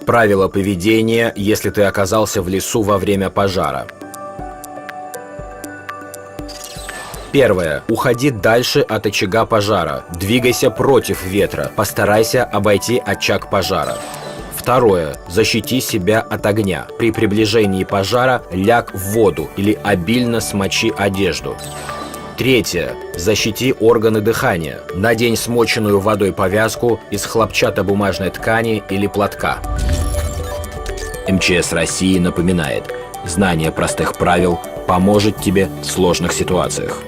Правила поведения, если ты оказался в лесу во время пожара. Первое. Уходи дальше от очага пожара. Двигайся против ветра. Постарайся обойти очаг пожара. Второе. Защити себя от огня. При приближении пожара ляг в воду или обильно смочи одежду. Третье. Защити органы дыхания. Надень смоченную водой повязку из хлопчатобумажной ткани или платка. МЧС России напоминает: знание простых правил поможет тебе в сложных ситуациях.